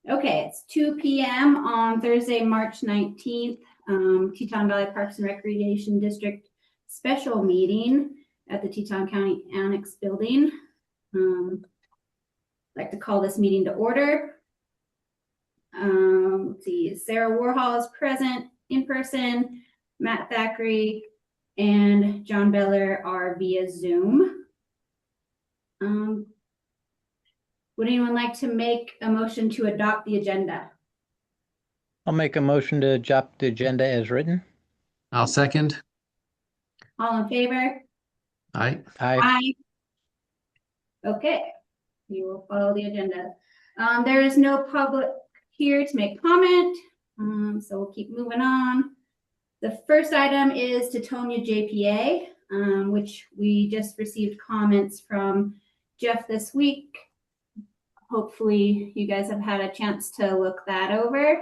Okay, it's 2 p.m. on Thursday, March 19th, Teton Valley Parks and Recreation District special meeting at the Teton County Annex building. I'd like to call this meeting to order. Let's see, Sarah Warhol is present in person, Matt Thackeray and John Beller are via Zoom. Would anyone like to make a motion to adopt the agenda? I'll make a motion to adopt the agenda as written. I'll second. All in favor? Aye. Aye. Okay, we will follow the agenda. There is no public here to make comment, so we'll keep moving on. The first item is Tetonia JPA, which we just received comments from Jeff this week. Hopefully you guys have had a chance to look that over.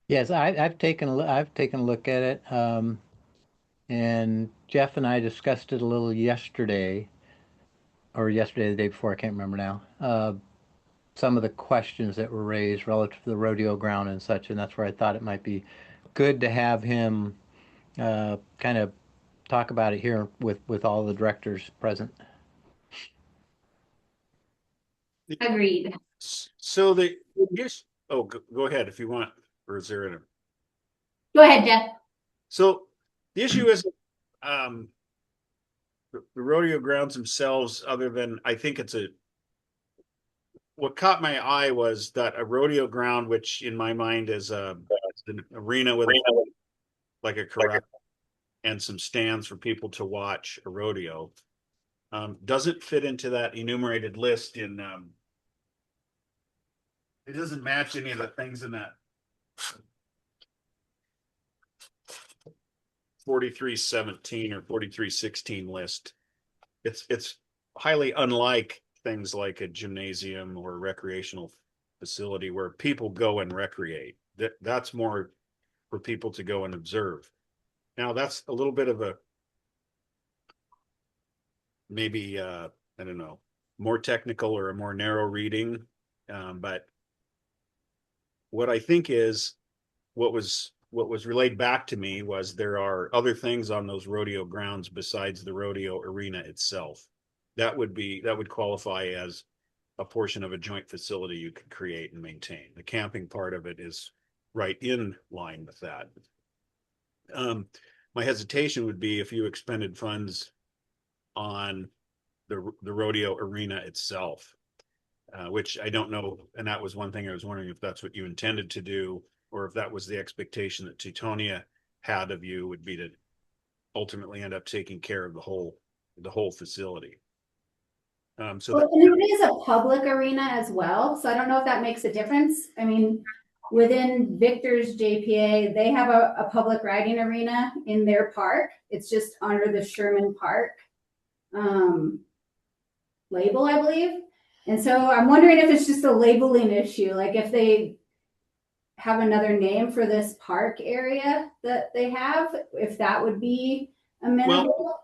Yes, I've taken a look at it, and Jeff and I discussed it a little yesterday, or yesterday, the day before, I can't remember now. Some of the questions that were raised relative to the rodeo ground and such, and that's where I thought it might be good to have him kind of talk about it here with all the directors present. Agreed. So yes. Oh, go ahead if you want, or is there a? Go ahead, Jeff. So the issue is, the rodeo grounds themselves. Other than I think what caught my eye was that a rodeo ground, which in my mind is an arena with like a corral and some stands for people to watch a rodeo, doesn't fit into that enumerated list in. It doesn't match any of the things in that 4317 or 4316 list. It's highly unlike things like a gymnasium or a recreational facility where people go and recreate. That's more for people to go and observe. Now that's a little bit of a maybe I don't know, more technical or a more narrow reading, but what I think is what was relayed back to me was there are other things on those rodeo grounds besides the rodeo arena itself. That would qualify as a portion of a joint facility you could create and maintain. The camping part of it is right in line with that. My hesitation would be if you expended funds on the rodeo arena itself. Which I don't know. And that was one thing I was wondering if that's what you intended to do, or if that was the expectation that Tetonia had of you, would be to ultimately end up taking care of the whole facility. And it is a public arena as well. So I don't know if that makes a difference. I mean, within Victor's JPA, they have a public riding arena in their park. It's just under the Sherman Park label, I believe. And so I'm wondering if it's just a labeling issue, like if they have another name for this park area that they have, if that would be amenable. Well,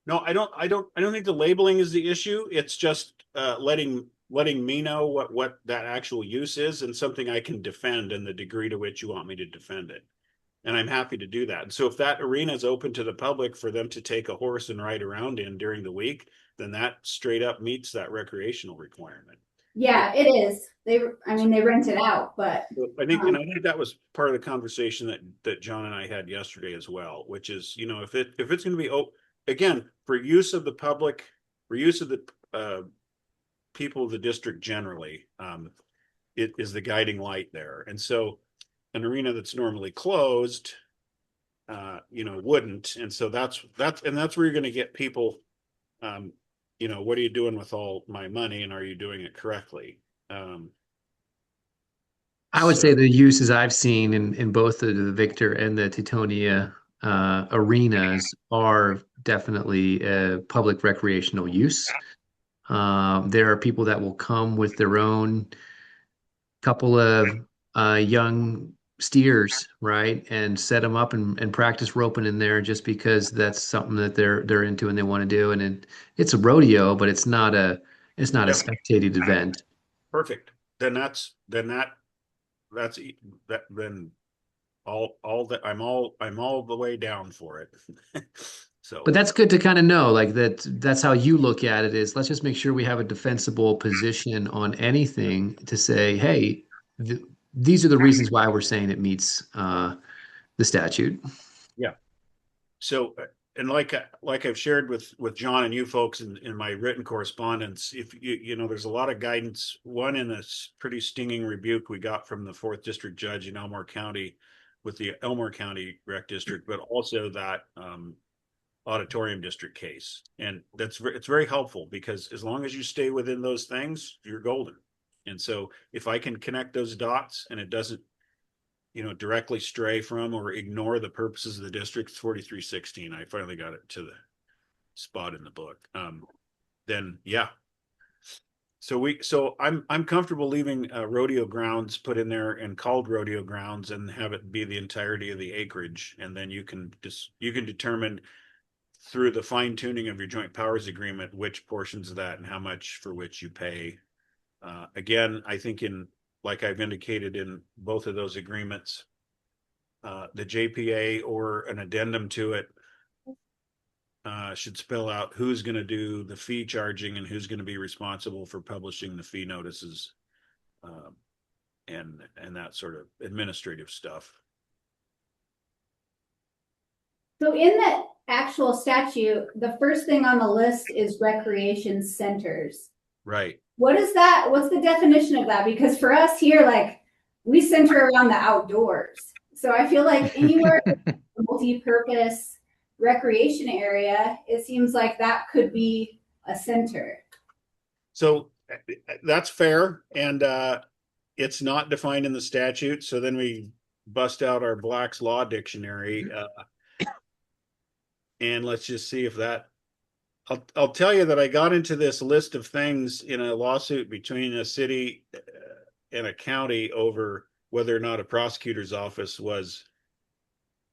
no, I don't think the labeling is the issue. It's just letting me know what that actual use is and something I can defend in the degree to which you want me to defend it. And I'm happy to do that. So if that arena is open to the public for them to take a horse and ride around in during the week, then that straight up meets that recreational requirement. Yeah, it is. They rent it out, but I think that was part of the conversation that John and I had yesterday as well, which is, if it's going to be again for use of the public, for use of the people of the district generally, it is the guiding light there. And so an arena that's normally closed, wouldn't. And so that's where you're going to get people, what are you doing with all my money, and are you doing it correctly? I would say the uses I've seen in both the Victor and the Tetonia arenas are definitely a public recreational use. There are people that will come with their own couple of young steers, right? And set them up and practice roping in there just because that's something that they're into and they want to do. And it's a rodeo, but it's not a Yep. spectated event. Perfect. That's then all that I'm all the way down for it. So But that's good to kind of know, like that's how you look at it is let's just make sure we have a defensible position on anything to say, hey, these are the reasons why we're saying it meets the statute. yeah. So and like I've shared with John and you folks in my written correspondence, if there's a lot of guidance. One in this pretty stinging rebuke we got from the fourth district judge in Elmore County with the Elmore County Rec District, but also that auditorium district case. And it's very helpful because as long as you stay within those things, you're golden. And so if I can connect those dots and it doesn't, directly stray from or ignore the purposes of the district, 4316, I finally got it to the spot in the book. Then yeah. So I'm comfortable leaving rodeo grounds put in there and called rodeo grounds and have it be the entirety of the acreage. And then you can determine through the fine tuning of your joint powers agreement, which portions of that and how much for which you pay. Again, I think like I've indicated in both of those agreements, the JPA or an addendum to it should spell out who's going to do the fee charging and who's going to be responsible for publishing the fee notices, and that sort of administrative stuff. So in the actual statute, the first thing on the list is recreation centers. Right. What is that? What's the definition of that? Because for us here, like, we center around the outdoors. So I feel like anywhere multi-purpose recreation area, it seems like that could be a center. So that's fair. And it's not defined in the statute. So then we bust out our Black's Law Dictionary. And let's just see if that, I'll tell you that I got into this list of things in a lawsuit between a city and a county over whether or not a prosecutor's office was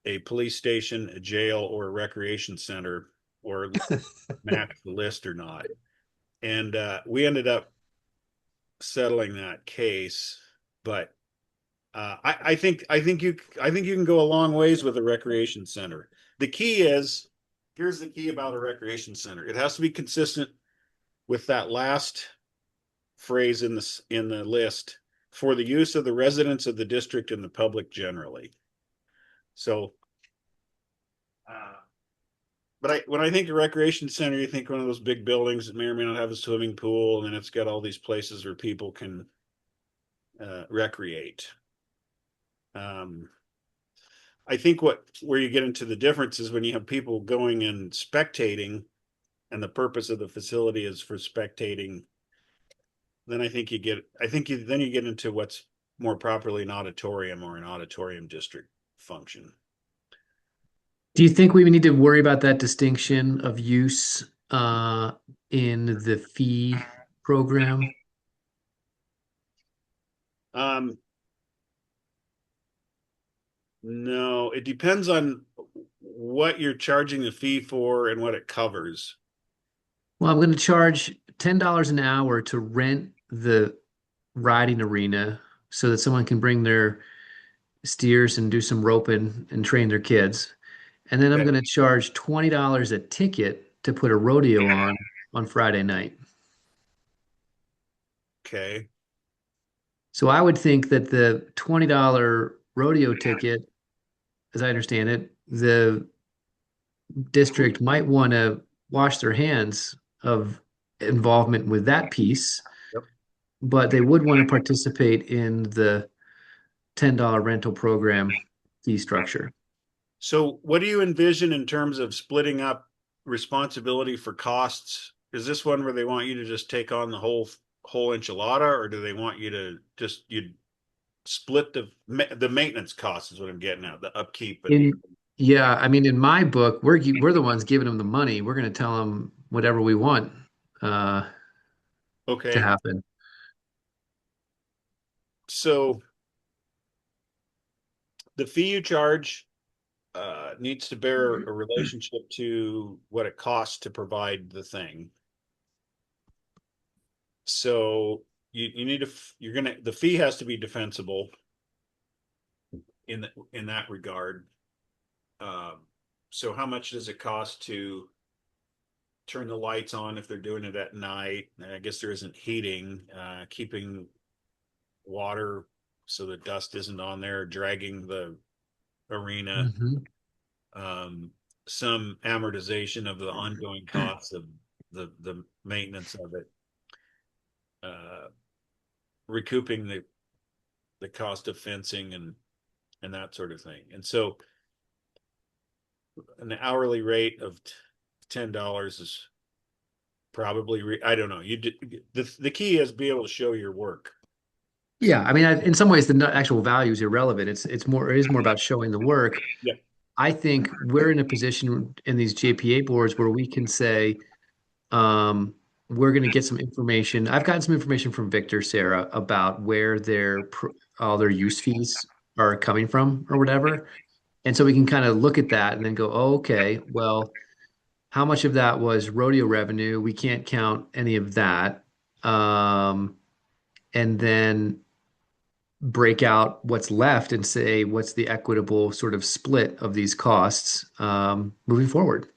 a police station, a jail, or a recreation center, or match the list or not. And we ended up settling that case. But I think you can go a long ways with a recreation center. The key is, here's the key about a recreation center. It has to be consistent with that last phrase in the list, for the use of the residents of the district and the public generally. So, but when I think of recreation center, you think one of those big buildings that may or may not have a swimming pool, and then it's got all these places where people can recreate. I think where you get into the difference is when you have people going and spectating, and the purpose of the facility is for spectating. Then you get into what's more properly an auditorium or an auditorium district function. Do you think we need to worry about that distinction of use in the fee program? No, it depends on what you're charging the fee for and what it covers. Well, I'm going to charge $10 an hour to rent the riding arena so that someone can bring their steers and do some roping and train their kids. And then I'm Okay. going to charge $20 a ticket to put a rodeo on Friday night. Okay. So I would think that the $20 rodeo ticket, as I understand it, the district might want to wash their hands of involvement with that piece, Yep. but they would want to participate in the $10 rental program fee structure. So what do you envision in terms of splitting up responsibility for costs? Is this one where they want you to just take on the whole enchilada, or do they want you to you split the maintenance costs is what I'm getting at, the upkeep and Yeah, I mean, in my book, we're the ones giving them the money. We're going to tell them whatever we want to okay. happen. So the fee you charge needs to bear a relationship to what it costs to provide the thing. So you need to the fee has to be defensible in that regard. So how much does it cost to turn the lights on if they're doing it at night? I guess there isn't heating, keeping water so the dust isn't on there, dragging the arena. Some amortization of the ongoing costs of the maintenance of it, recouping the cost of fencing and that sort of thing. And so an hourly rate of $10 is probably I don't know. The key is be able to show your work. Yeah, I mean, in some ways, the actual value is irrelevant. It is more about showing the work. Yeah. I think we're in a position in these JPA boards where we can say, we're going to get some information. I've gotten some information from Victor, Sarah, about where all their use fees are coming from or whatever. And so we can kind of look at that and then go, oh, okay, well, how much of that was rodeo revenue? We can't count any of that. And then break out what's left and say what's the equitable sort of split of these costs moving forward.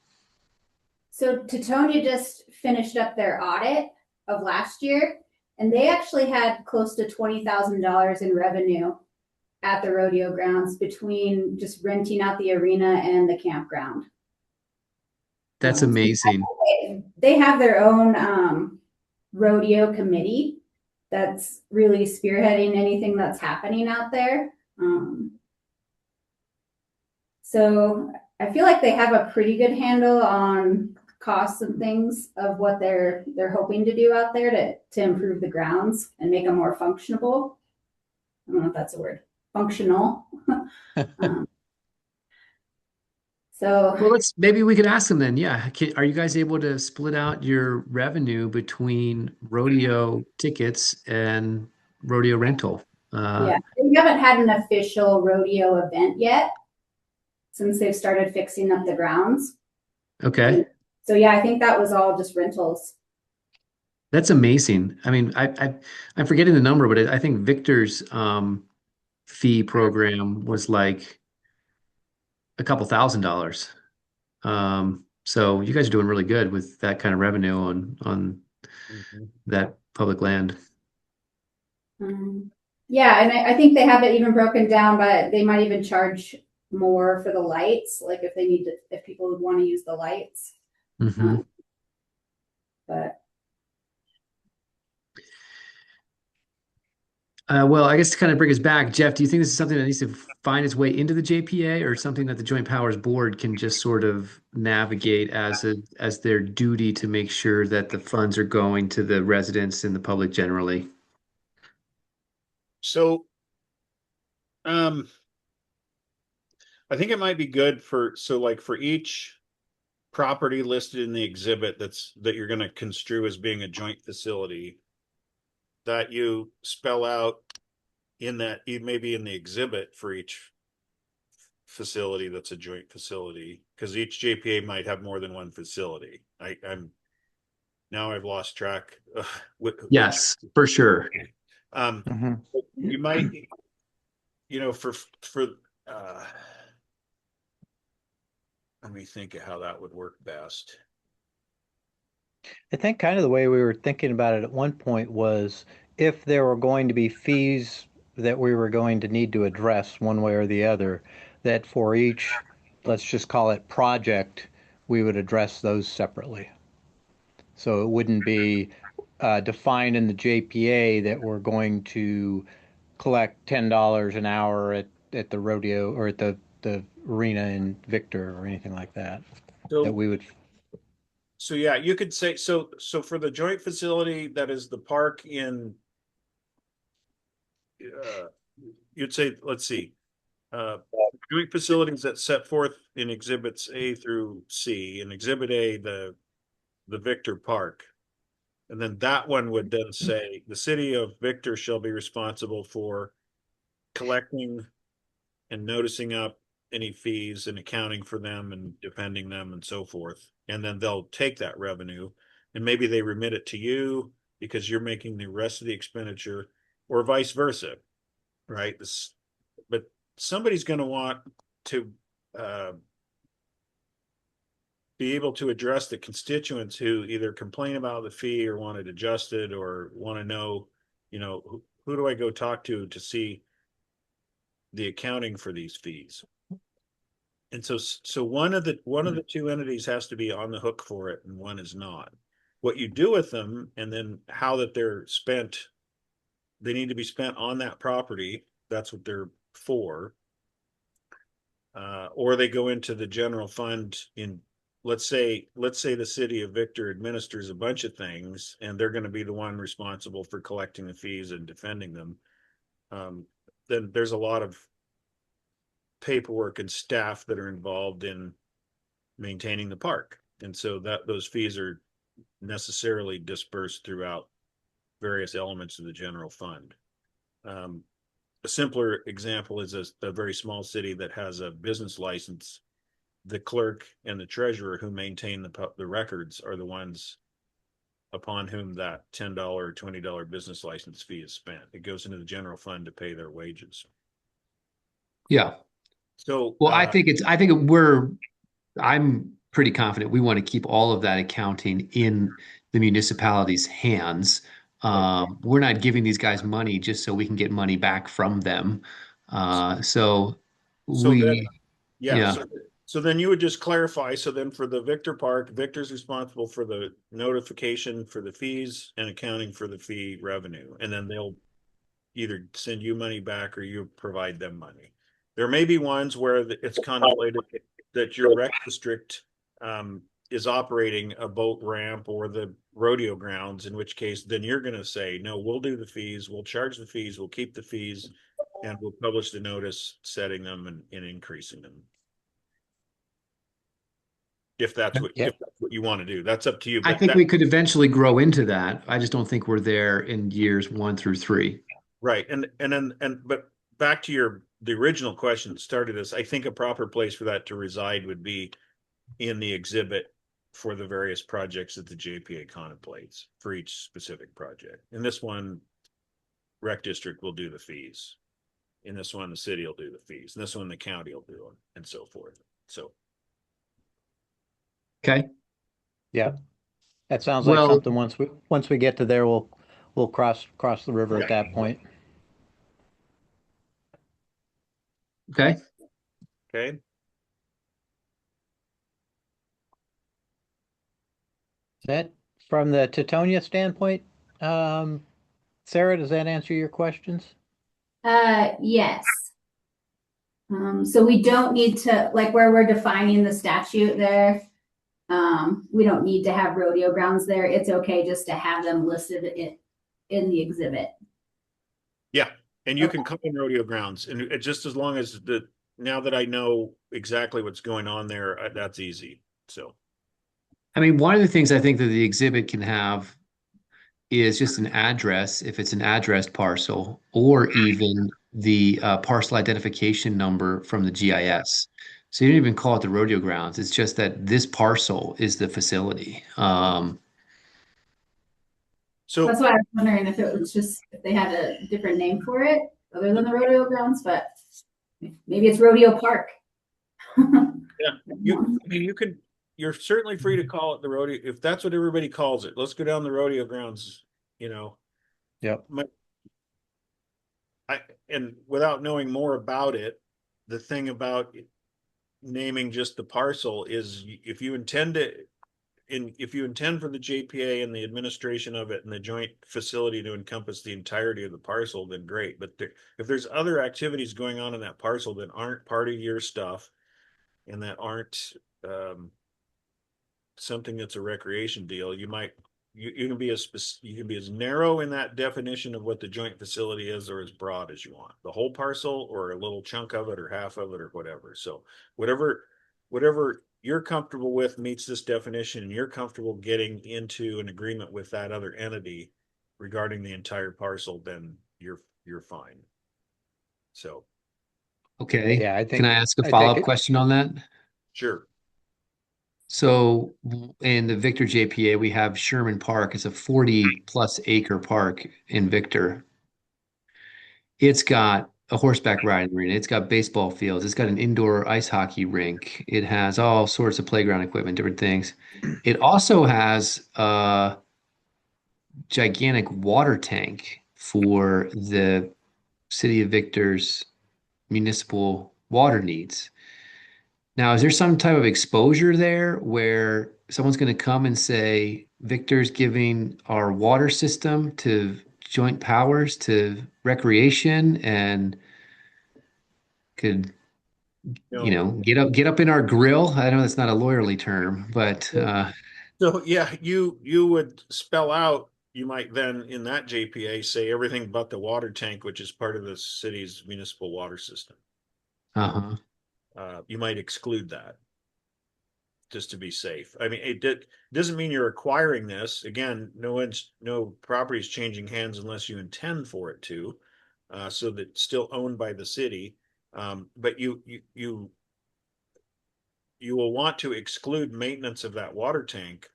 So Tetonia just finished up their audit of last year, and they actually had close to $20,000 in revenue at the rodeo grounds between just renting out the arena and the campground. That's amazing. They have their own rodeo committee that's really spearheading anything that's happening out there. So I feel like they have a pretty good handle on costs and things of what they're hoping to do out there to improve the grounds and make them more functionable. I don't know if that's a word. Functional. So well, maybe we could ask them then. Yeah, are you guys able to split out your revenue between rodeo tickets and rodeo rental? yeah, we haven't had an official rodeo event yet since they've started fixing up the grounds. Okay. So yeah, I think that was all just rentals. That's amazing. I mean, I'm forgetting the number, but I think Victor's fee program was like a couple $1,000s. So you guys are doing really good with that kind of revenue on that public land. Yeah, and I think they have it even broken down, but they might even charge more for the lights, like if people would want to use the lights. But well, I guess to kind of bring us back, Jeff, do you think this is something that needs to find its way into the JPA, or something that the Joint Powers Board can just sort of navigate as their duty to make sure that the funds are going to the residents and the public generally? So, I think it might be good for each property listed in the exhibit that you're going to construe as being a joint facility, that you spell out maybe in the exhibit for each facility that's a joint facility, because each JPA might have more than one facility. I've lost track. Yes, for sure. You might, let me think of how that would work best. I think kind of the way we were thinking about it at one point was if there were going to be fees that we were going to need to address one way or the other, that for each, let's just call it project, we would address those separately. So it wouldn't be defined in the JPA that we're going to collect $10 an hour at the rodeo or at the arena in Victor or anything like that. So, that we would. So yeah, you could say so for the joint facility that is the park in, you'd say, let's see, joint facilities that set forth in exhibits A through C. In exhibit A, the Victor Park. And then that one would then say the city of Victor shall be responsible for collecting and noticing up any fees and accounting for them and defending them and so forth. And then they'll take that revenue and maybe they remit it to you because you're making the rest of the expenditure, or vice versa, right? But somebody's going to want to be able to address the constituents who either complain about the fee or want it adjusted or want to know, who do I go talk to see the accounting for these fees? And so one of the two entities has to be on the hook for it and one is not. What you do with them and then how that they're spent, they need to be spent on that property. That's what they're for. Or they go into the general fund in, let's say the city of Victor administers a bunch of things and they're going to be the one responsible for collecting the fees and defending them. Then there's a lot of paperwork and staff that are involved in maintaining the park. And so that those fees are necessarily dispersed throughout various elements of the general fund. A simpler example is a very small city that has a business license. The clerk and the treasurer who maintain the records are the ones upon whom that $10 or $20 business license fee is spent. It goes into the general fund to pay their wages. Yeah. So, Well, I'm pretty confident we want to keep all of that accounting in the municipality's hands. We're not giving these guys money just so we can get money back from them. So then you would just clarify. So then for the Victor Park, Victor's responsible for the notification for the fees and accounting for the fee revenue. And then they'll either send you money back or you provide them money. There may be ones where it's contemplated that your rec district is operating a boat ramp or the rodeo grounds, in which case then you're going to say, no, we'll do the fees, we'll charge the fees, we'll keep the fees, and we'll publish the notice setting them and increasing them. If that's what you want to do, that's up to you. I think we could eventually grow into that. I just don't think we're there in years 1 through 3. Right. But back to the original question that started this, I think a proper place for that to reside would be in the exhibit for the various projects that the JPA contemplates for each specific project. In this one, rec district will do the fees. In this one, the city will do the fees. In this one, the county will do them, and so forth. So. Okay. Yeah, that sounds like something once we get to there, we'll cross the river at that point. Okay. Okay. That from the Tetonia standpoint, Sarah, does that answer your questions? Yes. So we don't need to, like where we're defining the statute there, we don't need to have rodeo grounds there. It's okay just to have them listed in the exhibit. Yeah, and you can come in rodeo grounds, and just as long as now that I know exactly what's going on there, that's easy. So, I mean, one of the things I think that the exhibit can have is just an address, if it's an addressed parcel, or even the parcel identification number from the GIS. So you don't even call it the rodeo grounds. It's just that this parcel is the facility. So that's why I was wondering if it was just if they had a different name for it other than the rodeo grounds, but maybe it's Rodeo Park. Yeah, you're certainly free to call it the rodeo if that's what everybody calls it. Let's go down the rodeo grounds, Yep. And without knowing more about it, the thing about naming just the parcel is if you intend for the JPA and the administration of it and the joint facility to encompass the entirety of the parcel, then great. But if there's other activities going on in that parcel that aren't part of your stuff and that aren't something that's a recreation deal, you can be as narrow in that definition of what the joint facility is or as broad as you want. The whole parcel or a little chunk of it or half of it or whatever. So whatever you're comfortable with meets this definition and you're comfortable getting into an agreement with that other entity regarding the entire parcel, then you're fine. So Okay. Yeah, I Can think I ask a I think follow-up it, question on that? Sure. So in the Victor JPA, we have Sherman Park. It's a 40 plus acre park in Victor. It's got a horseback riding arena. It's got baseball fields. It's got an indoor ice hockey rink. It has all sorts of playground equipment, different things. It also has a gigantic water tank for the city of Victor's municipal water needs. Now, is there some type of exposure there where someone's going to come and say, Victor's giving our water system to joint powers to recreation and could, No. get up in our grill? I know that's not a lawyerly term, but So yeah, you would spell out, you might then in that JPA say everything but the water tank, which is part of the city's municipal water system. uh-huh. You might exclude that just to be safe. I mean, doesn't mean you're acquiring this. Again, no property is changing hands unless you intend for it to. So that it's still owned by the city. But you will want to exclude maintenance of that water tank.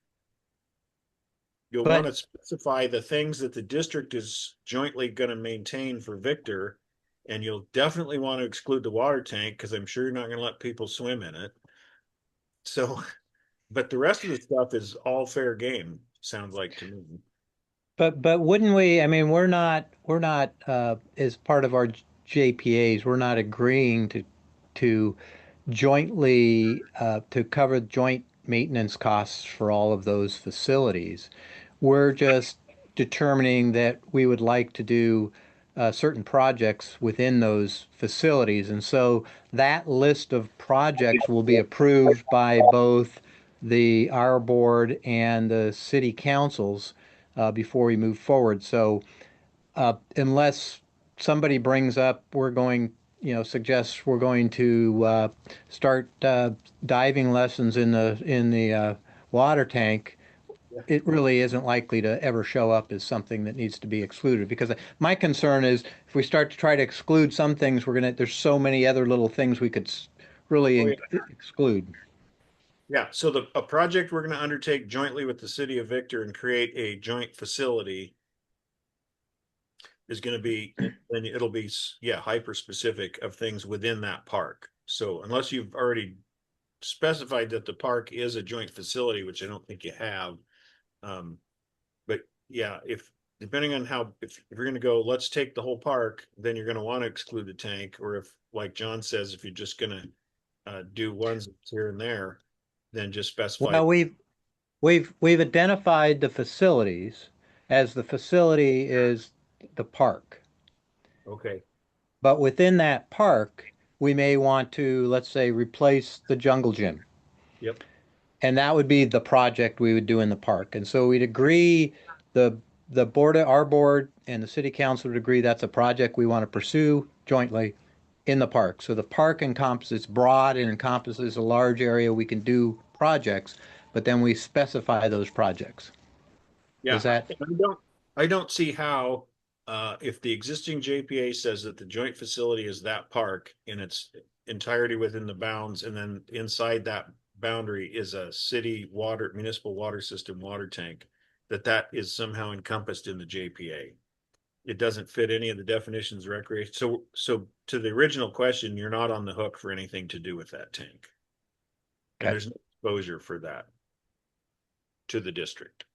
You'll want but to specify the things that the district is jointly going to maintain for Victor, and you'll definitely want to exclude the water tank because I'm sure you're not going to let people swim in it. So, but the rest of the stuff is all fair game, sounds like to me. but wouldn't we? I mean, we're not as part of our JPAs, we're not agreeing to jointly to cover joint maintenance costs for all of those facilities. We're just determining that we would like to do certain projects within those facilities. And so that list of projects will be approved by both our board and the city councils before we move forward. So unless somebody brings up, suggests we're going to start diving lessons in the water tank, Yeah. it really isn't likely to ever show up as something that needs to be excluded. Because my concern is if we start to try to exclude some things, there's so many other little things we could really Oh, yeah. exclude. Yeah, so a project we're going to undertake jointly with the city of Victor and create a joint facility is going to be, and it'll be, yeah, hyper specific of things within that park. So unless you've already specified that the park is a joint facility, which I don't think you have, but yeah, if depending on how, if you're going to go, let's take the whole park, then you're going to want to exclude the tank. Or if, like John says, if you're just going to do ones here and there, then just specify. Well, we've identified the facilities as the facility is the park. Okay. But within that park, we may want to, let's say, replace the jungle gym. Yep. And that would be the project we would do in the park. And so we'd agree, the our board and the city council would agree that's a project we want to pursue jointly in the park. So the park encompasses broad and encompasses a large area we can do projects, but then we specify those projects. Yeah. Is that I don't see how, if the existing JPA says that the joint facility is that park in its entirety within the bounds, and then inside that boundary is a city water, municipal water system water tank, that is somehow encompassed in the JPA. It doesn't fit any of the definitions of recreation. So to the original question, you're not on the hook for anything to do with that tank. And okay? there's no exposure for that to the district.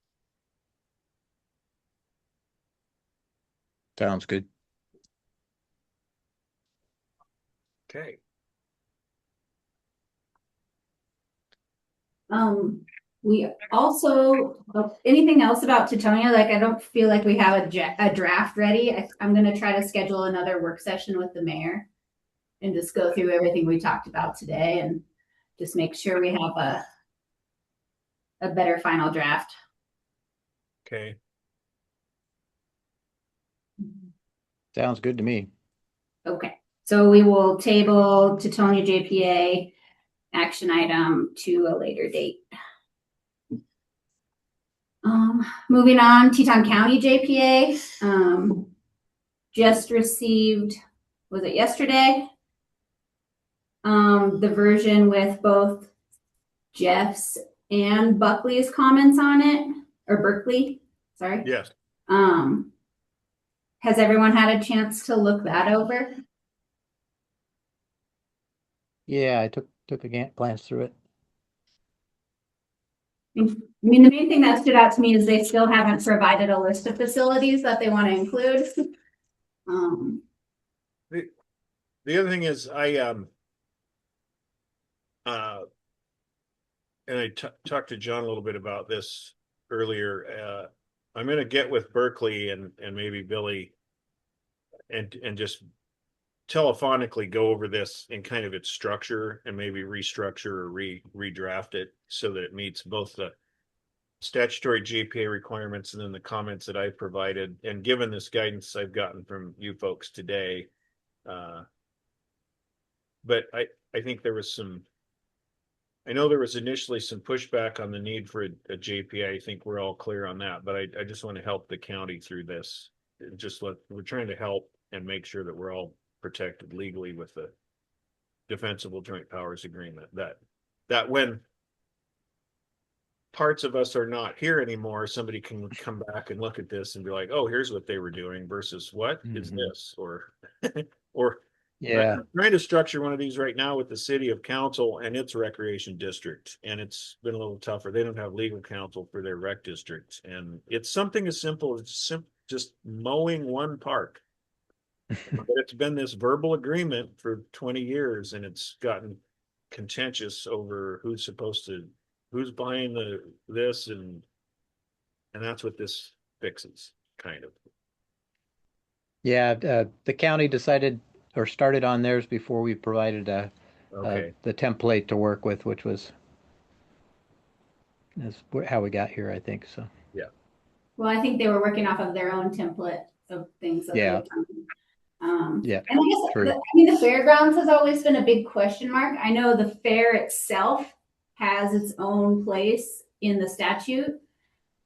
Sounds good. Okay. We also, anything else about Tetonia? Like, I don't feel like we have a draft ready. I'm going to try to schedule another work session with the mayor and just go through everything we talked about today and just make sure we have a better final draft. Okay. Sounds good to me. Okay, so we will table Tetonia JPA action item to a later date. Moving on, Teton County JPA, just received, was it yesterday? the version with both Jeff's and Buckley's comments on it, or Berkeley, sorry. Yes. Has everyone had a chance to look that over? Yeah, I took a glance through it. I mean, the main thing that stood out to me is they still haven't provided a list of facilities that they want to include. The other thing is and I talked to John a little bit about this earlier. I'm going to get with Berkeley and maybe Billy and just telephonically go over this in kind of its structure and maybe restructure or redraft it so that it meets both the statutory JPA requirements and then the comments that I've provided. And given this guidance I've gotten from you folks today, but I think there was I know there was initially some pushback on the need for a JPA. I think we're all clear on that, but I just want to help the county through this. We're trying to help and make sure that we're all protected legally with the defensible joint powers agreement, that when parts of us are not here anymore, somebody can come back and look at this and be like, oh, here's what they were doing versus what is this, or Yeah. I'm trying to structure one of these right now with the city of council and its recreation district, and it's been a little tougher. They don't have legal counsel for their rec district, and it's something as simple as just mowing one park. But it's been this verbal agreement for 20 years, and it's gotten contentious over who's buying this, and that's what this fixes, kind of. Yeah, the county decided or started on theirs before we provided Okay. the template to work with, which is how we got here, I think. So Yeah. Well, I think they were working off of their own template of things that they Yeah. had done. Yeah, And I guess true. the fairgrounds has always been a big question mark. I know the fair itself has its own place in the statute.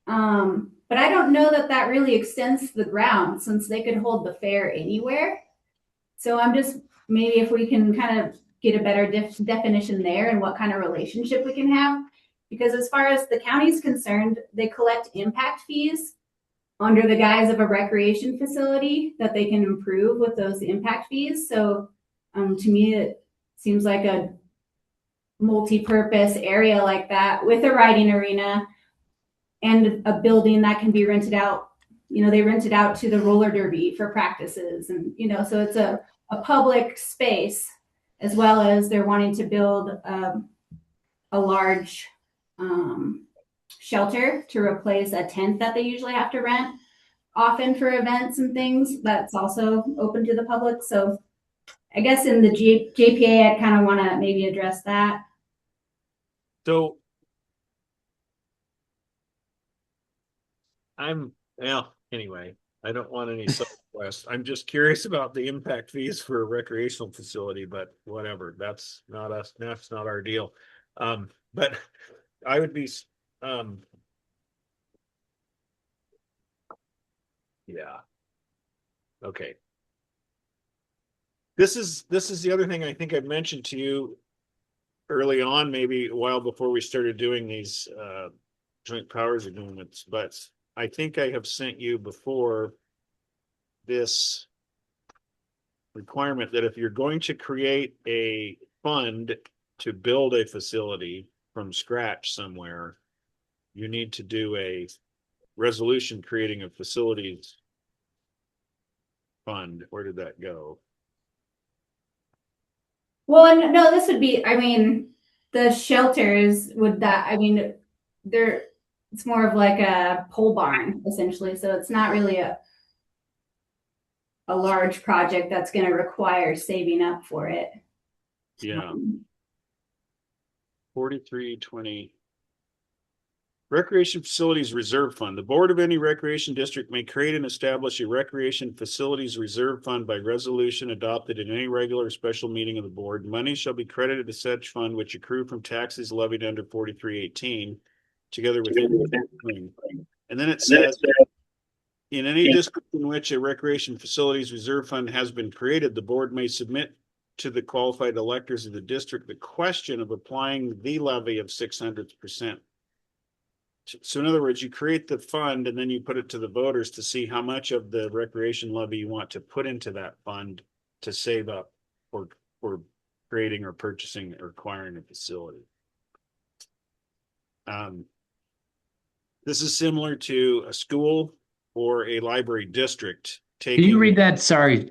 But I don't know that that really extends to the ground since they could hold the fair anywhere. So I'm just, maybe if we can kind of get a better definition there and what kind of relationship we can have. Because as far as the county is concerned, they collect impact fees under the guise of a recreation facility that they can improve with those impact fees. So to me, it seems like a multi-purpose area like that with a riding arena and a building that can be rented out. You know, they rent it out to the roller derby for practices, and so it's a public space, as well as they're wanting to build a large shelter to replace a tent that they usually have to rent often for events and things. That's also open to the public. So I guess in the JPA, I kind of want to maybe address that. So anyway, I don't want any southwest. I'm just curious about the impact fees for a recreational facility, but whatever. That's not us. That's not our deal. But I would be, yeah. Okay. This is the other thing I think I mentioned to you early on, maybe a while before we started doing these joint powers agreements, but I think I have sent you before this requirement that if you're going to create a fund to build a facility from scratch somewhere, you need to do a resolution creating a facilities fund. Where did that go? Well, no, this would be, I mean, the shelters would that, I mean, it's more of like a pole barn essentially. So it's not really a large project that's going to require saving up for it. Yeah. 4320. Recreation Facilities Reserve Fund. The board of any recreation district may create and establish a recreation facilities reserve fund by resolution adopted in any regular or special meeting of the board. Money shall be credited to such fund which accrue from taxes levied under 4318, together with. And then it says, in any district in which a recreation facilities reserve fund has been created, the board may submit to the qualified electors of the district the question of applying the levy of 600%. So in other words, you create the fund and then you put it to the voters to see how much of the recreation levy you want to put into that fund to save up for creating or purchasing or acquiring a facility. This is similar to a school or a library district taking. Can you read that? Sorry,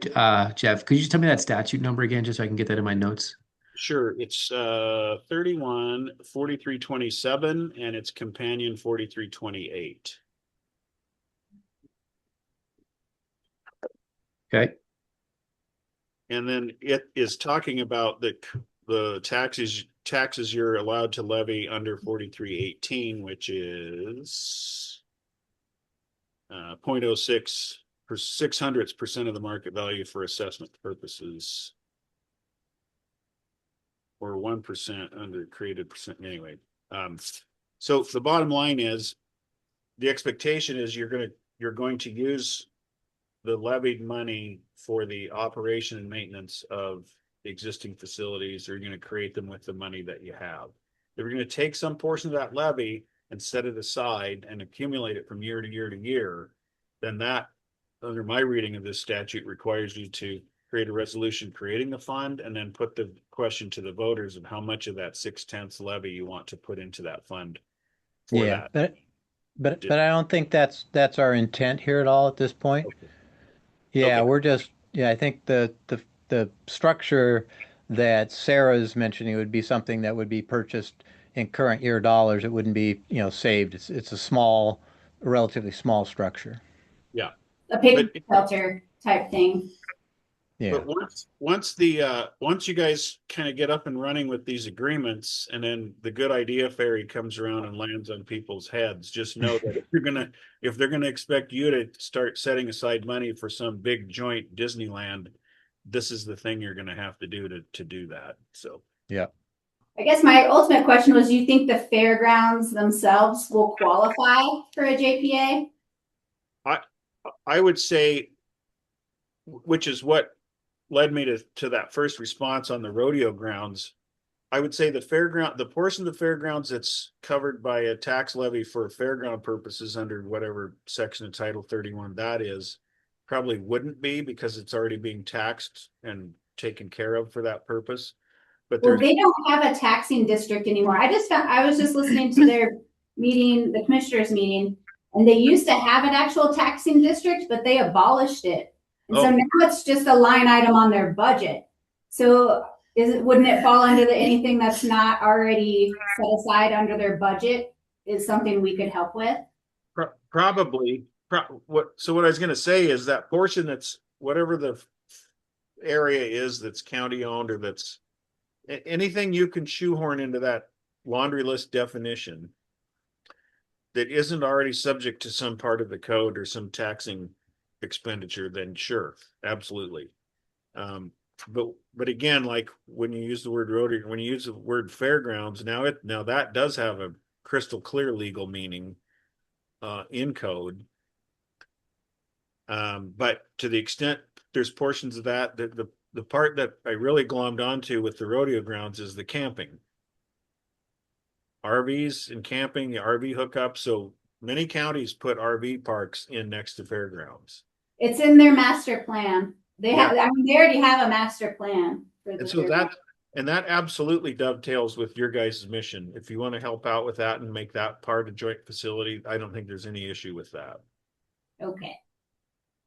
Jeff. Could you just tell me that statute number again, just so I can get that in my notes? Sure, it's 31 4327 and it's companion 4328. Okay. And then it is talking about the taxes you're allowed to levy under 4318, which is 0.06 per 600% of the market value for assessment purposes, or 1% under created percent. Anyway, so the bottom line is the expectation is you're going to use the levied money for the operation and maintenance of the existing facilities, or you're going to create them with the money that you have. If you're going to take some portion of that levy and set it aside and accumulate it from year to year to year, then that, under my reading of this statute, requires you to create a resolution creating the fund and then put the question to the voters of how much of that 6/10 levy you want to put into that fund for Yeah, that. but I don't think that's our intent here at all at this point. Okay. Yeah, Okay. I think the structure that Sarah's mentioning would be something that would be purchased in current year dollars. It wouldn't be, saved. It's a relatively small structure. Yeah. A pig But shelter type thing. Yeah. But once you guys kind of get up and running with these agreements, and then the good idea fairy comes around and lands on people's heads, just know that if they're gonna expect you to start setting aside money for some big joint Disneyland, this is the thing you're gonna have to do to do that. So Yeah. I guess my ultimate question was, do you think the fairgrounds themselves will qualify for a JPA? I would say, which is what led me to that first response on the rodeo grounds. I would say the portion of the fairgrounds that's covered by a tax levy for fairground purposes under whatever section of Title 31 that is, probably wouldn't be, because it's already being taxed and taken care of for that purpose. But Well, they don't have a taxing district anymore. I was just listening to their meeting, the commissioners meeting, and they used to have an actual taxing district, but they abolished it. And so now it's just a line item on their budget. So wouldn't it fall under anything that's not already set aside under their budget is something we could help with? Probably. What I was going to say is that portion that's whatever the area is that's county owned, or that's anything you can shoehorn into that laundry list definition that isn't already subject to some part of the code or some taxing expenditure, then sure, absolutely. But again, like when you use the word rodeo, when you use the word fairgrounds, now that does have a crystal clear legal meaning in code. But to the extent there's portions of that, the part that I really glommed onto with the rodeo grounds is the camping. RVs and camping, the RV hookup. So many counties put RV parks in next to fairgrounds. It's in their master plan. They already have a master plan. And so that absolutely dovetails with your guys' mission. If you want to help out with that and make that part of joint facility, I don't think there's any issue with that. Okay.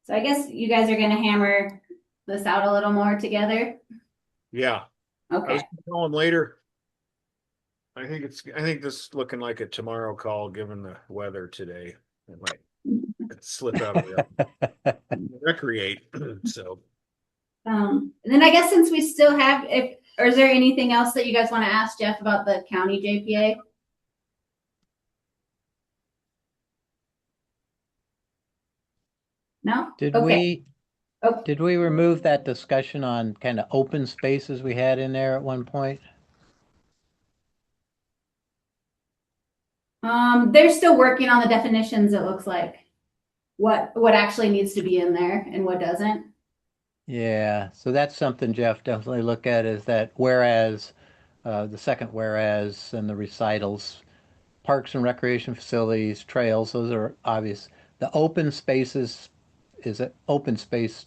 So I guess you guys are going to hammer this out a little more together. Yeah. Okay. I was calling later. I think this is looking like a tomorrow call, given the weather today. It might slip out of there. Recreate. So. And then I guess since we still have, or is there anything else that you guys want to ask Jeff about the county JPA? No? Did we remove that discussion on kind of open spaces we had in there at one point? They're still working on the definitions, it looks like. What actually needs to be in there and what doesn't. Yeah, so that's something Jeff definitely look at is that whereas, the second whereas and the recitals, parks and recreation facilities, trails, those are obvious. The open spaces is it open space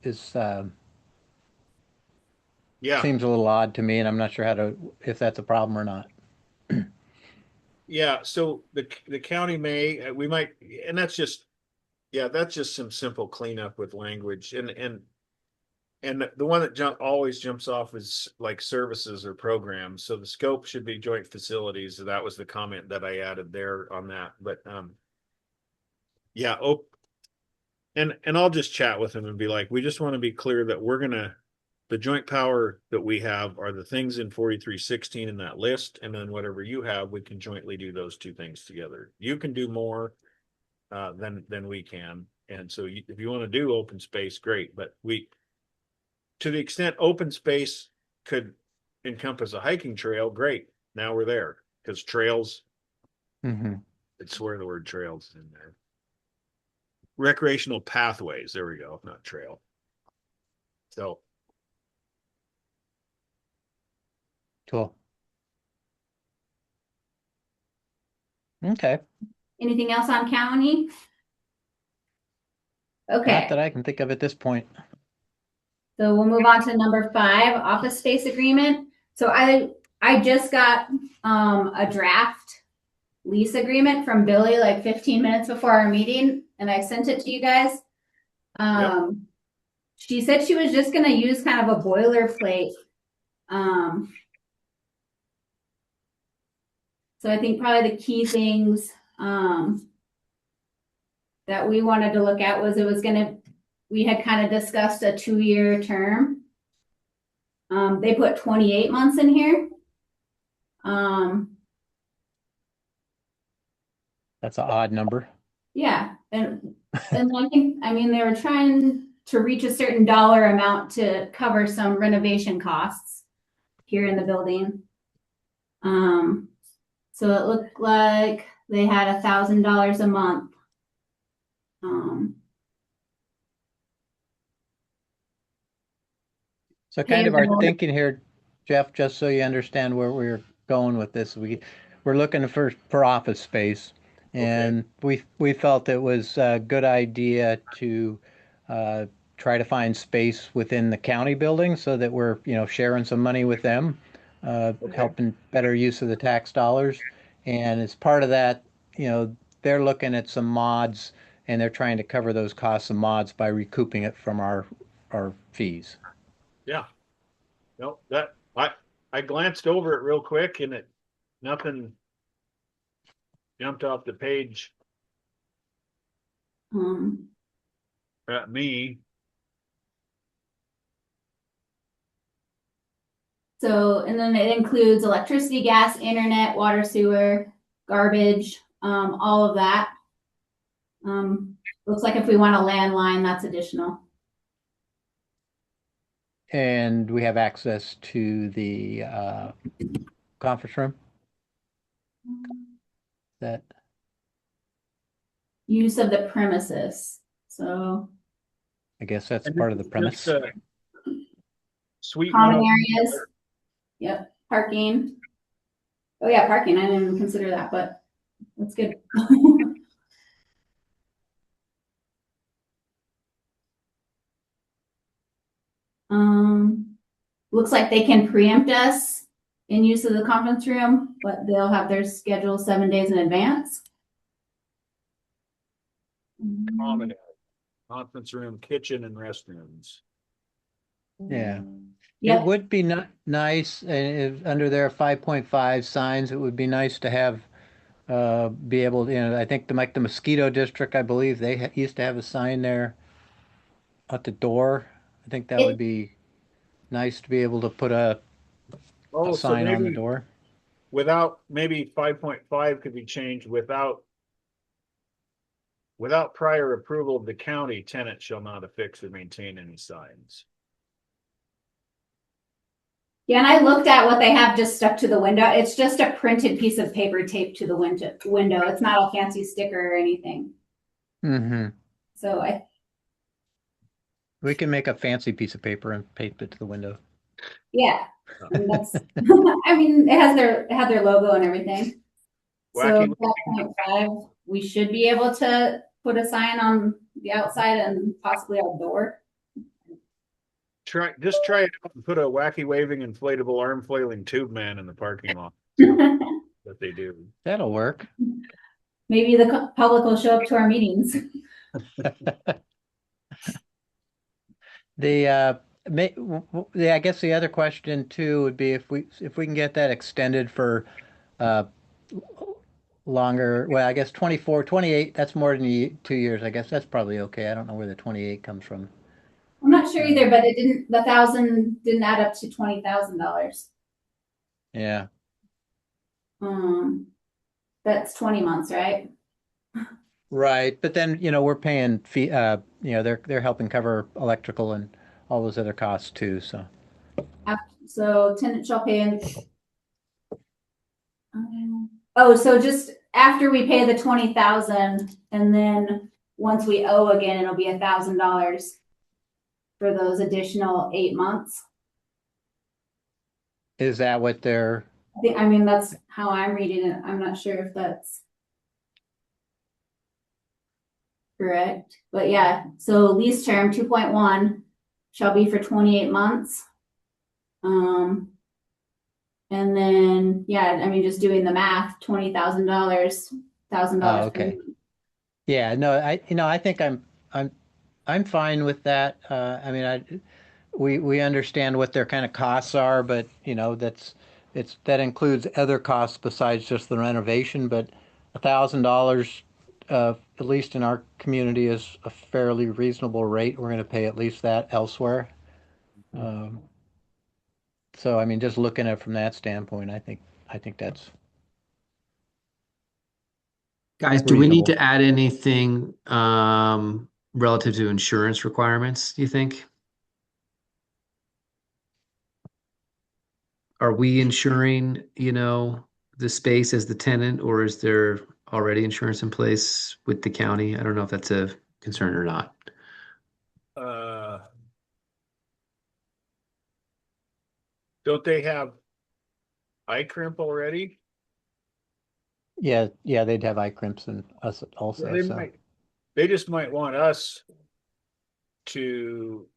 is Yeah, seems a little odd to me, and I'm not sure how to if that's a problem or not. yeah. So the county may, we might, and that's just, yeah, that's just some simple cleanup with language. And the one that always jumps off is like services or programs. So the scope should be joint facilities. So that was the comment that I added there on that. But yeah, and I'll just chat with him and be like, we just want to be clear that the joint power that we have are the things in 4316 in that list, and then whatever you have, we can jointly do those two things together. You can do more than we can, and so if you want to do open space, great. But to the extent open space could encompass a hiking trail, great. Now we're there because trails. Hmm. It's where the word trails is in there. Recreational pathways. There we go. Not trail. So Cool. Okay. Anything else on county? Not Okay, that I can think of at this point. so we'll move on to number 5, office space agreement. So I just got a draft lease agreement from Billy like 15 minutes before our meeting, and I sent it to you guys. She said she was just gonna use kind of a boilerplate. So I think probably the key things that we wanted to look at was we had kind of discussed a 2-year term. They put 28 months in here. That's an odd number. Yeah, and I mean they were trying to reach a certain dollar amount to cover some renovation costs here in the building. So it looked like they had $1,000 a month. So kind of our Payable. thinking here, Jeff, just so you understand where we're going with this, we're looking for office space, and we felt it was a good idea to uh, try to find space within the county building so that we're sharing some money with them, helping better use of the tax dollars, and as part of that, they're looking at some mods and they're trying to cover those costs of mods by recouping it from our fees. yeah. No, that I glanced over it real quick and nothing jumped off the page Um, at me. So, and then it includes electricity, gas, internet, water, sewer, garbage, all of that. Looks like if we want a landline, that's additional. And we have access to the conference room. That Use of the premises. So I guess that's part of the premise. Suite common 101. areas. Yep. Parking. Oh yeah, parking. I didn't even consider that, but that's good. Looks like they can preempt us in use of the conference room, but they'll have their schedule 7 days in advance. Common area, conference room, kitchen, and restrooms. Yeah. Yep. It would be nice if under their 5.5 signs, it would be nice to have be able to, I think the mosquito district, I believe they used to have a sign there at the door. I think that would be nice to be able to put a Oh, so sign on the maybe door. maybe 5.5 could be changed without prior approval of the county, tenant shall not affix or maintain any signs. Yeah, and I looked at what they have just stuck to the window. It's just a printed piece of paper taped to the window. It's not a fancy sticker or anything. Mm-hmm. So We can make a fancy piece of paper and paste it to the window. Yeah, and that's, I mean, it had their logo and everything. So Wacky. 5.5, we should be able to put a sign on the outside and possibly our door. Just try it out and put a wacky waving inflatable arm flailing tube man in the parking lot. That they do. That'll work. Maybe the public will show up to our meetings. I guess the other question too would be if we can get that extended for uh, longer. Well, I guess 24, 28. That's more than 2 years. I guess that's probably okay. I don't know where the 28 comes from. I'm not sure either, but the 1,000 didn't add up to $20,000. Yeah. That's 20 months, right? Right, but then we're paying fee. They're helping cover electrical and all those other costs too. So So tenant shall pay in. Oh, so just after we pay the 20,000, and then once we owe again, it'll be $1,000 for those additional 8 months. is that what they're? I mean, that's how I'm reading it. I'm not sure if that's correct, but yeah. So lease term 2.1 shall be for 28 months. And then, yeah, I mean, just doing the math, $20,000, $1,000. Oh, okay. Yeah, no, I think I'm fine with that. I mean, we understand what their kind of costs are, but that includes other costs besides just the renovation. But $1,000, at least in our community, is a fairly reasonable rate. We're going to pay at least that elsewhere. So I mean, just looking at it from that standpoint, I think that's Guys, do we need reasonable. to add anything relative to insurance requirements, do you think? Are we insuring, the space as the tenant, or is there already insurance in place with the county? I don't know if that's a concern or not. Don't they have eye crimp already? Yeah, they'd have eye crimps and us also. Well, So they just might want us to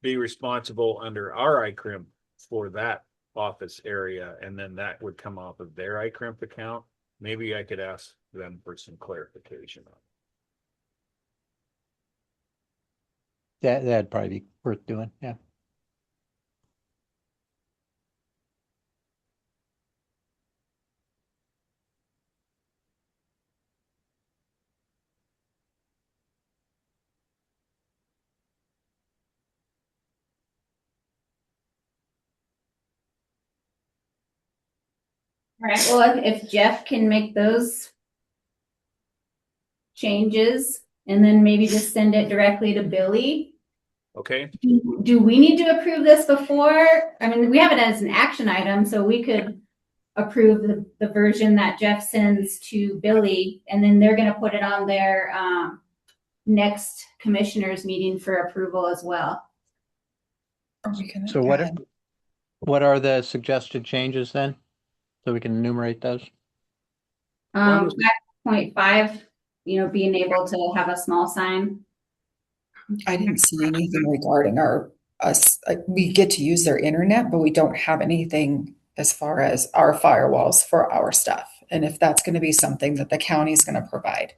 be responsible under our eye crimp for that office area, and then that would come off of their eye crimp account. Maybe I could ask them for some clarification on that'd probably be worth doing. Yeah. All right, well, if Jeff can make those changes and then maybe just send it directly to Billy. Okay. Do we need to approve this before? I mean, we have it as an action item, so we could approve the version that Jeff sends to Billy, and then they're going to put it on their next commissioners meeting for approval as well. So what are the suggested changes then? So we can enumerate those. 5.5, being able to have a small sign. I didn't see anything regarding us. We get to use their internet, but we don't have anything as far as our firewalls for our stuff. And if that's going to be something that the county is going to provide,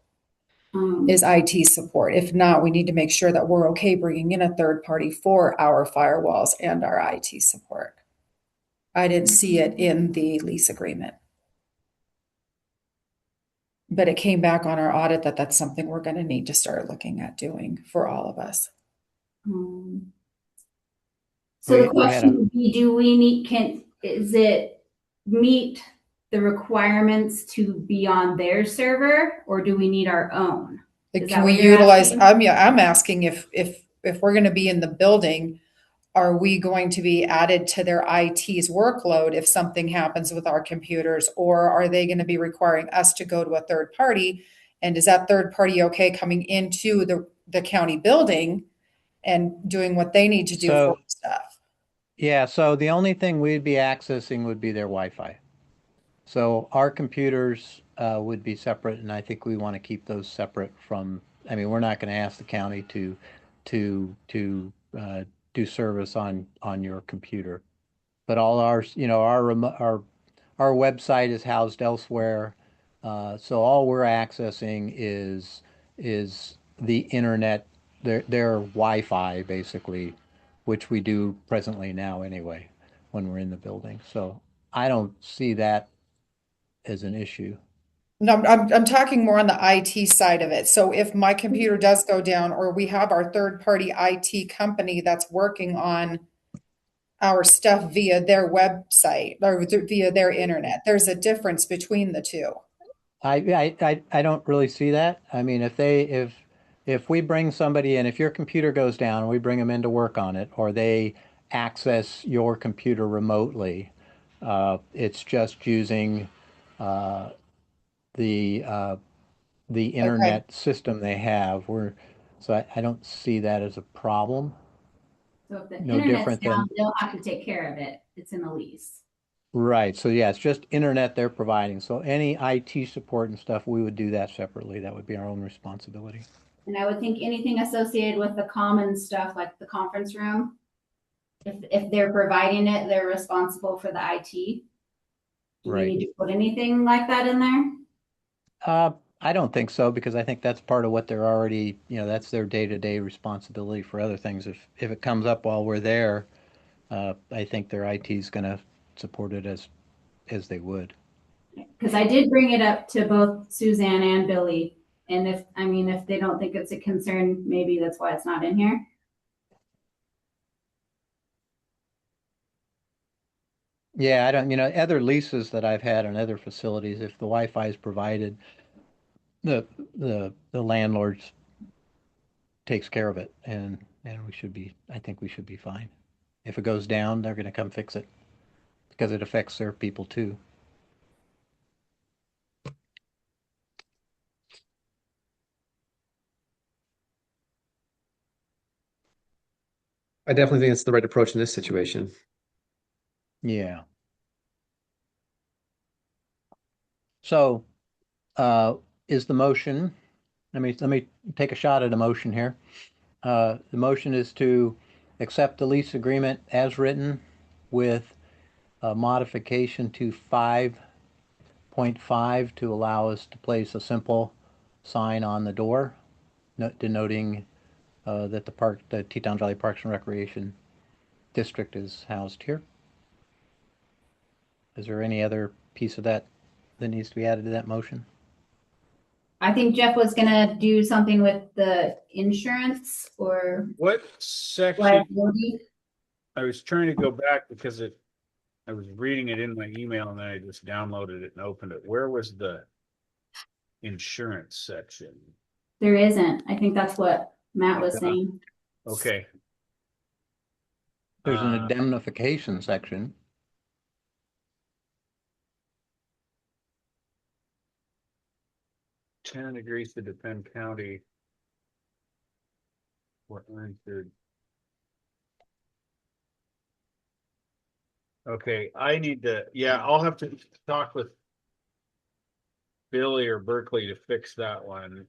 is IT support. If not, we need to make sure that we're okay bringing in a third party for our firewalls and our IT support. I didn't see it in the lease agreement. But it came back on our audit that that's something we're going to need to start looking at doing for all of us. So the question would be, is it meet the requirements to be on their server, or do we need our own? Can we utilize, I'm asking if we're going to be in the building, are we going to be added to their IT's workload if something happens with our computers, or are they going to be requiring us to go to a third party? And is that third party okay coming into the county building and doing what they need to do for So, stuff. yeah, so the only thing we'd be accessing would be their Wi-Fi. So our computers would be separate, and I think we want to keep those separate from. I mean, we're not going to ask the county to do service on your computer, but all ours, our website is housed elsewhere, so all we're accessing is the internet, their Wi-Fi basically, which we do presently now anyway when we're in the building. So I don't see that as an issue. No, I'm talking more on the IT side of it. So if my computer does go down, or we have our third party IT company that's working on our stuff via their website or via their internet, there's a difference between the two. I don't really see that. I mean, if we bring somebody in, if your computer goes down and we bring them in to work on it, or they access your computer remotely, it's just using uh, the uh, the Okay. internet system they have. So I don't see that as a problem. So if the No internet's different down, than they'll have to take care of it. It's in the lease. right. So yeah, it's just internet they're providing. So any IT support and stuff, we would do that separately. That would be our own responsibility. And I would think anything associated with the common stuff, like the conference room, if they're providing it, they're responsible for the IT. Do we Right. need to put anything like that in there? I don't think so because I think that's part of what they're already, that's their day-to-day responsibility for other things. If it comes up while we're there, I think their IT is going to support it as they would. Because I did bring it up to both Suzanne and Billy. And if they don't think it's a concern, maybe that's why it's not in here. Yeah, I don't, other leases that I've had on other facilities, if the Wi-Fi is provided, the the landlord takes care of it, and I think we should be fine. If it goes down, they're going to come fix it because it affects their people too. I definitely think it's the right approach in this situation. Yeah. So, uh, is the motion? Let me take a shot at a motion here. The motion is to accept the lease agreement as written with a modification to 5.5 to allow us to place a simple sign on the door denoting that the Teton Valley Parks and Recreation District is housed here. Is there any other piece of that needs to be added to that motion? I think Jeff was gonna do something with the insurance or What section? liability. I was trying to go back because I was reading it in my email and then I just downloaded it and opened it. Where was the insurance section? There isn't. I think that's what Matt was saying. Okay. There's an indemnification section. Tenant agrees to defend county. What earned third. Okay, I'll have to talk with Billy or Berkeley to fix that one.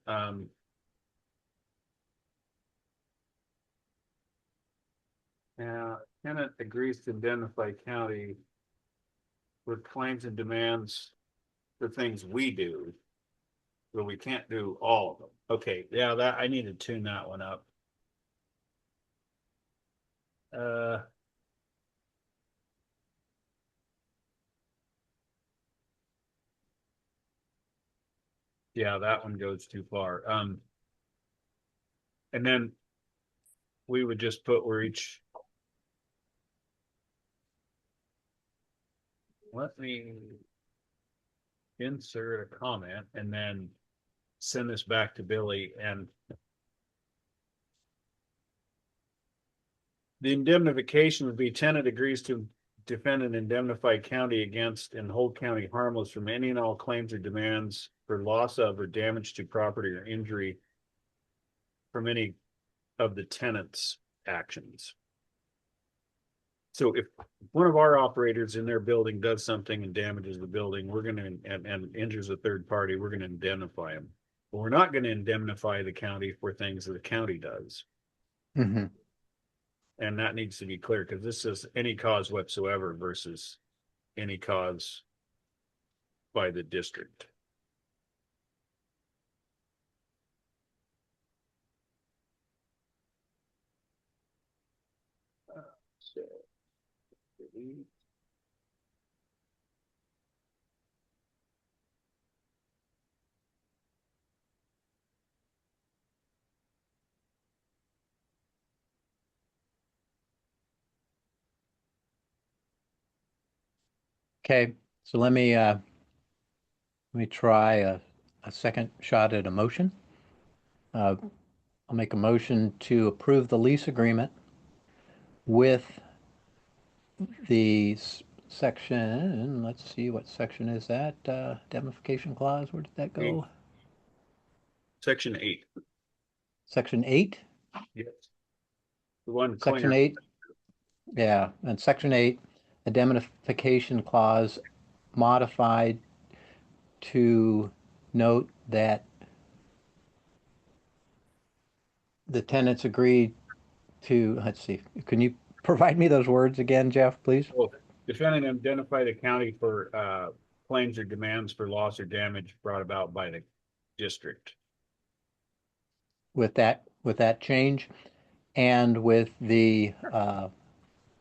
Now, tenant agrees to indemnify county with claims and demands for things we do, but we can't do all of them. Okay, yeah, that I need to tune that one up. Yeah, that one goes too far. And then we would just put where each. Let me insert a comment and then send this back to Billy. And the indemnification would be tenant agrees to defend and indemnify county against and hold county harmless from any and all claims or demands for loss of or damage to property or injury from any of the tenants' actions. So if one of our operators in their building does something and damages the building, we're gonna, and injures a third party, we're gonna indemnify them. But we're not gonna indemnify the county for things that the county does. Mm-hmm. And that needs to be clear, because this is any cause whatsoever versus any cause by the district. So, Okay, so let me try a second shot at a motion. I'll make a motion to approve the lease agreement with the section, let's see, what section is that? Indemnification clause, where did that go? Section 8. Section 8? Yes. The one Section cleaner. 8? Yeah, and Section 8, indemnification clause modified to note that the tenants agreed to, let's see, can you provide me those words again, Jeff, please? Well, defendant indemnify the county for claims or demands for loss or damage brought about by the district. With that change and with the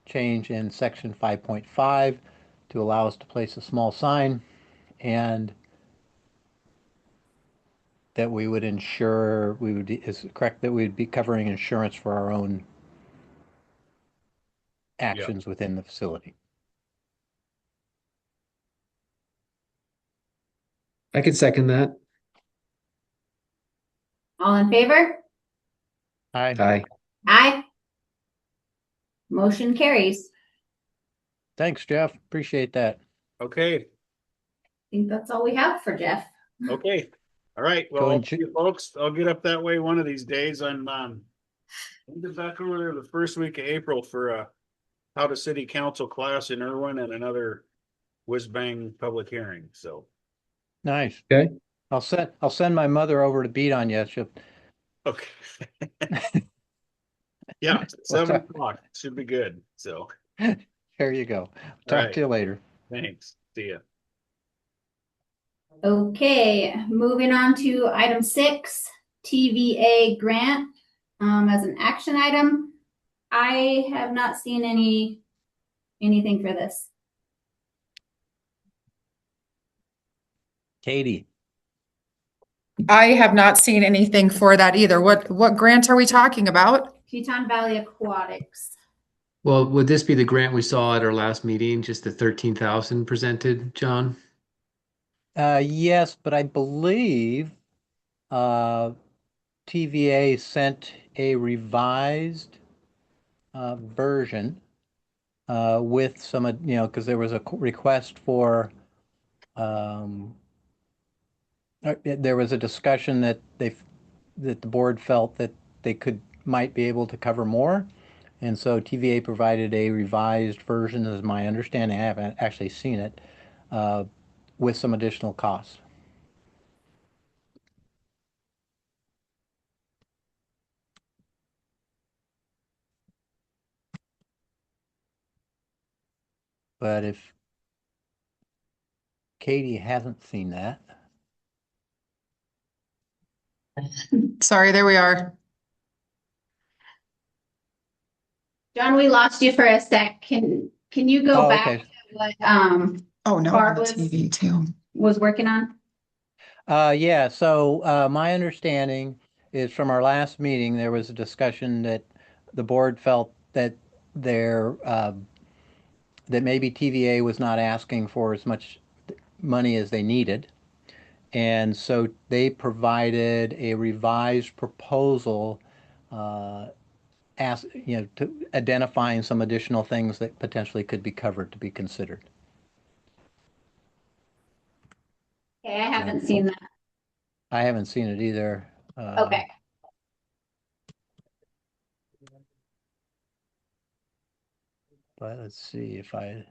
change in section 5.5 to allow us to place a small sign, and that we would insure, is it correct that we'd be covering insurance for our own actions within the facility? I can second that. All in favor? Aye. Aye. Motion carries. Thanks, Jeff. Appreciate that. Okay. I think that's all we have for Jeff. Okay. All right. Go Well, and see you folks, I'll get up that way one of these days. I'm get back over there the first week of April for a how to city council class in Irwin and another whiz bang public hearing. So Nice. Okay. I'll send my mother over to beat on you. okay. Yeah, 7 o'clock should be good. So There you go. all Talk right. to you later. Thanks. See ya. Okay, moving on to item 6, TVA grant, as an action item. I have not seen anything for this. Katie. I have not seen anything for that either. What grant are we talking about? Teton Valley Aquatics. Well, would this be the grant we saw at our last meeting, just the 13,000 presented, John? Yes, but I believe TVA sent a revised version with some, because there was a request for, there was a discussion that that the board felt that they might be able to cover more. And so TVA provided a revised version, is my understanding. I haven't actually seen it, with some additional costs. But if Katie hasn't seen that, Sorry, there we are. John, we lost you for a sec. Can you go Oh, back okay. to what Oh, no, Barb on the was- TV too. was working on? Yeah, so my understanding is from our last meeting, there was a discussion that the board felt that that maybe TVA was not asking for as much money as they needed. And so they provided a revised proposal, to identifying some additional things that potentially could be covered to be considered. Okay, I haven't seen that. I haven't seen it either. Okay. but let's see if I.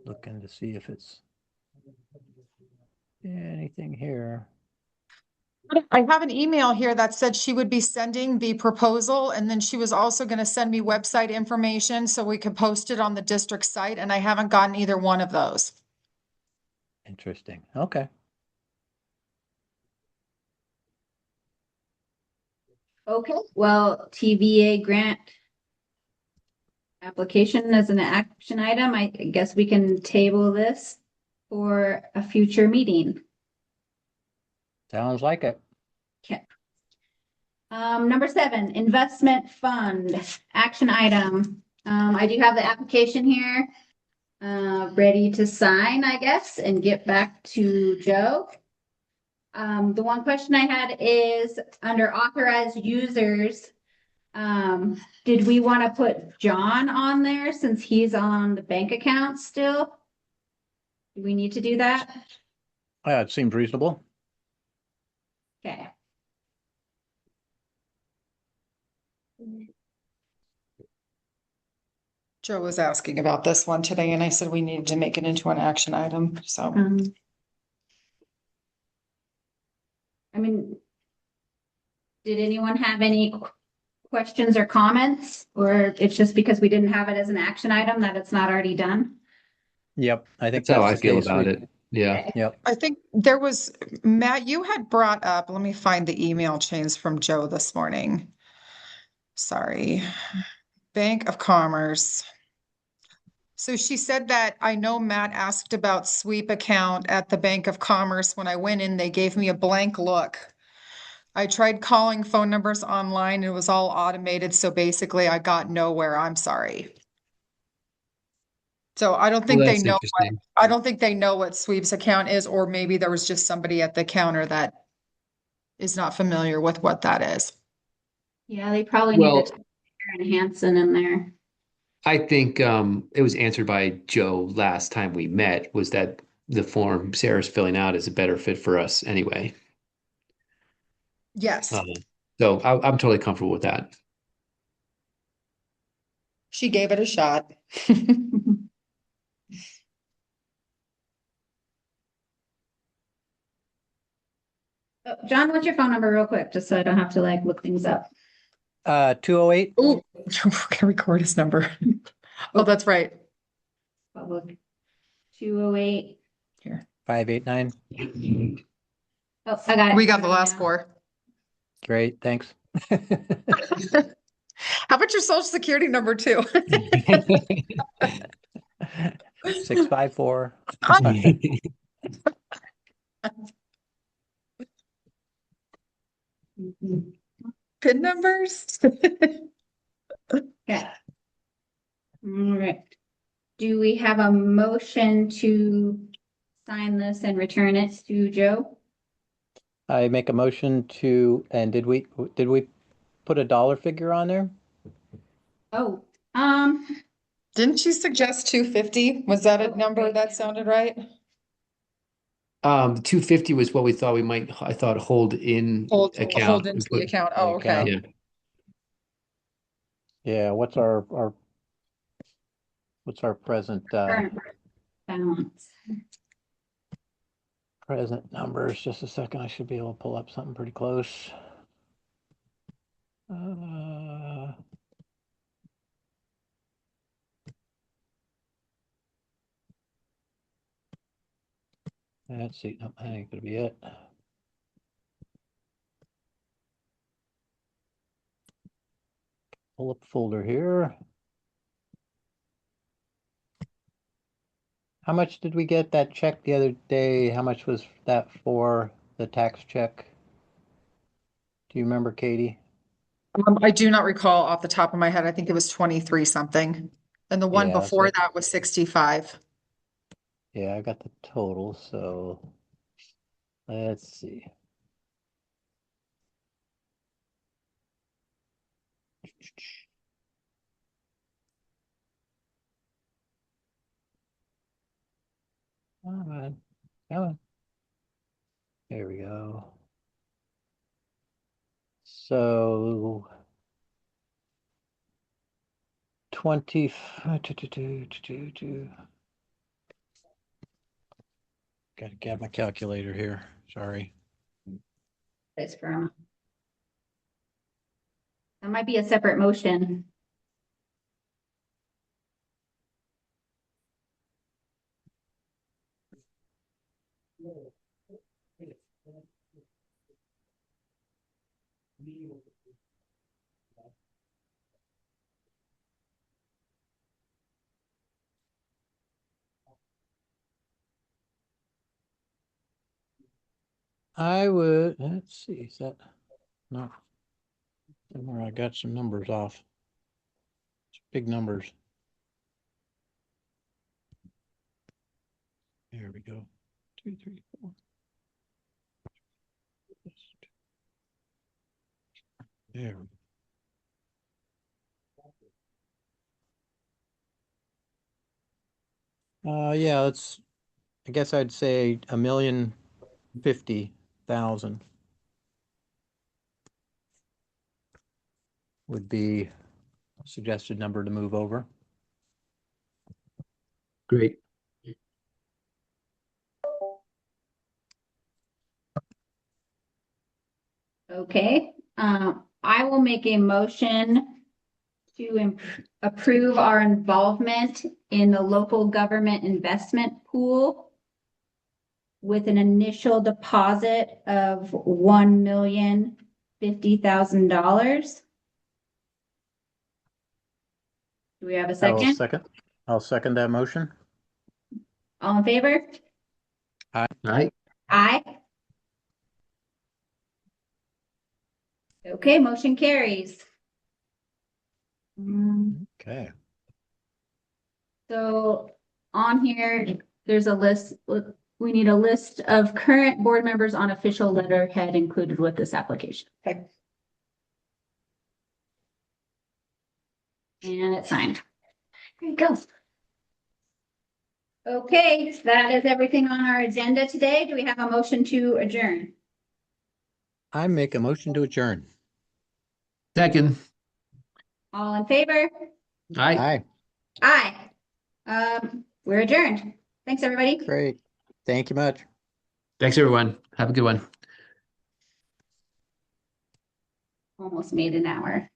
Looking to see if it's anything here. I have an email here that said she would be sending the proposal, and then she was also going to send me website information so we could post it on the district site, and I haven't gotten either one of those. Interesting. Okay. Okay, well, TVA grant application as an action item. I guess we can table this for a future meeting. Sounds like it. Okay. Number 7, investment fund, action item. I do have the application here, ready to sign, I guess, and get back to Joe. The one question I had is under authorized users, did we want to put John on there since he's on the bank account still? Do we need to do that? Yeah, it seems reasonable. Okay. Joe was asking about this one today, and I said we needed to make it into an action item, so. I mean, did anyone have any questions or comments? Or it's just because we didn't have it as an action item that it's not already done? Yep, I think That's how that's I the feel case. about it. Yeah. Yep. I think there was, Matt, you had brought up, let me find the email chains from Joe this morning. Sorry. Bank of Commerce. So she said that I know Matt asked about sweep account at the Bank of Commerce. When I went in, they gave me a blank look. I tried calling phone numbers online. It was all automated. So basically I got nowhere. I'm sorry. So I don't think Well, they that's know interesting. I don't think they know what sweeps account is, or maybe there was just somebody at the counter that is not familiar with what that is. Yeah, they probably Well, need to put Karen Hansen in there. I think it was answered by Joe last time we met, was that the form Sarah's filling out is a better fit for us anyway. Yes, So I'm totally comfortable with that. she gave it a shot. Oh, John, what's your phone number real quick, just so I don't have to like look things up? 208. Oh, we're gonna record his number. Oh, that's right. Public 208. Here. 589. Oh, I got it. We got the last Now. 4. Great, thanks. How about your social security number too? 654. PIN numbers? Okay. All right. Do we have a motion to sign this and return it to Joe? I make a motion to, and did we put a dollar figure on there? Oh, Didn't you suggest 250? Was that a number that sounded right? 250 was what we thought we might, I thought, hold in Hold account. into the account. Oh, okay. Yeah. Yeah, what's our present current balance. present numbers? Just a second, I should be able to pull up something pretty close. Let's see. Nope, that ain't gonna be it. Pull up folder here. How much did we get that check the other day? How much was that for, the tax check? Do you remember, Katie? I do not recall off the top of my head. I think it was 23 something. And the one Yeah, before so- that was 65. Yeah, I got the total, so let's see. Come on. Come on. There we go. So 20. Got to get my calculator here. Sorry. It's from. That might be a separate motion. I would, let's see, is that, no. Somewhere I got some numbers off. It's big numbers. There we go. 2, 3, 4. There. Yeah, I guess I'd say 1,050,000 would be a suggested number to move over. Great. Okay, I will make a motion to approve our involvement in the local government investment pool with an initial deposit of $1,050,000. Do we have a second? I'll second that motion. All in favor? All right. Aye. Okay, motion carries. Okay. So on here, there's a list, we need a list of current board members on official letterhead included with this application. Okay. And it's signed. There you go. Okay, that is everything on our agenda today. Do we have a motion to adjourn? I make a motion to adjourn. Second. All in favor? All right. Aye. Aye. We're adjourned. Thanks, everybody. Great. Thank you much. Thanks, everyone. Have a good one. Almost made an hour.